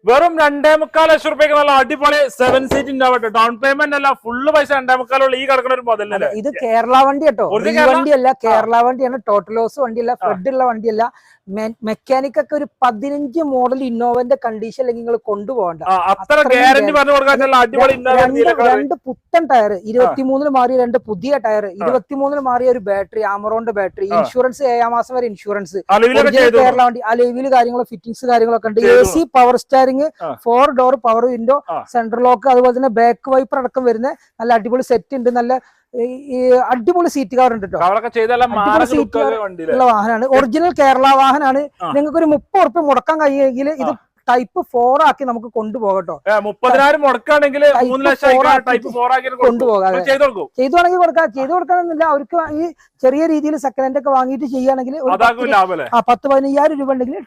വെറും 2.25 ലക്ഷം റുപ്യക്ക് നല്ല അടിപൊളി 7 സീറ്റ് ഉണ്ടാവട്ടെ. ഡൗൺ പേയ്മെന്റ് അല്ല, ഫുള്ള് പൈസ 2.25 ഈ കിടക്കുന്ന ഒരു മുതലല്ലേ. ഇത് കേരള വണ്ടി കേട്ടോ, വണ്ടിയല്ല, കേരള വണ്ടിയാണ്. ടോട്ടൽ ലോസ് വണ്ടിയല്ല, ഫ്ലഡ് ഉള്ള വണ്ടിയല്ല. മെക്കാനിക് ഒക്കെ ഒരു 15 മോഡൽ ഇന്നോവന്റെ കണ്ടീഷൻ അല്ലെങ്കിൽ നിങ്ങൾ കൊണ്ടുപോകണ്ട. അത്ര ഗ്യാരണ്ടി പറഞ്ഞു കൊടുക്കാൻ രണ്ട് പുത്തൻ ടയർ, 23 മാറിയ 2 പുതിയ ടയർ, 23 മാറിയ ഒരു ബാറ്ററി, ആമറോന്റെ ബാറ്ററി, ഇൻഷുറൻസ് 7 മാസം വരെ ഇൻഷുറൻസ്, കേരള വണ്ടി അലവില് കാര്യങ്ങളോ ഫിറ്റിംഗ്സ് കാര്യങ്ങളൊക്കെ ഉണ്ട്. AC, power steering, 4 door power window, central lock, അതുപോലെ തന്നെ ബാക്ക് വൈപ്പർ അടക്കം വരുന്ന നല്ല അടിപൊളി സെറ്റ് ഉണ്ട്. നല്ല അടിപൊളി സീറ്റ് കവർ ഉണ്ട് കേട്ടോ. ഉള്ള വാഹനമാണ്, ഒറിജിനൽ കേരള വാഹനമാണ്. നിങ്ങൾക്ക് ഒരു 30 ഉറുപ്പ്യ മുടക്കാൻ കഴിയുമെങ്കിൽ ഇത് ടൈപ്പ് 4 ആക്കി നമുക്ക് കൊണ്ടുപോകട്ടോ. 30,000 മുടക്കാണെങ്കിൽ കൊണ്ടുപോകാം. ചെയ്തുവാണെങ്കിൽ കൊടുക്കാം, ചെയ്തു കൊടുക്കാനൊന്നുമില്ല. അവർക്ക് ഈ ചെറിയ രീതിയിൽ സെക്കൻഡ് ഹാൻഡ് ഒക്കെ വാങ്ങിയിട്ട് ചെയ്യുകയാണെങ്കിൽ 10-15,000 രൂപ ഉണ്ടെങ്കിൽ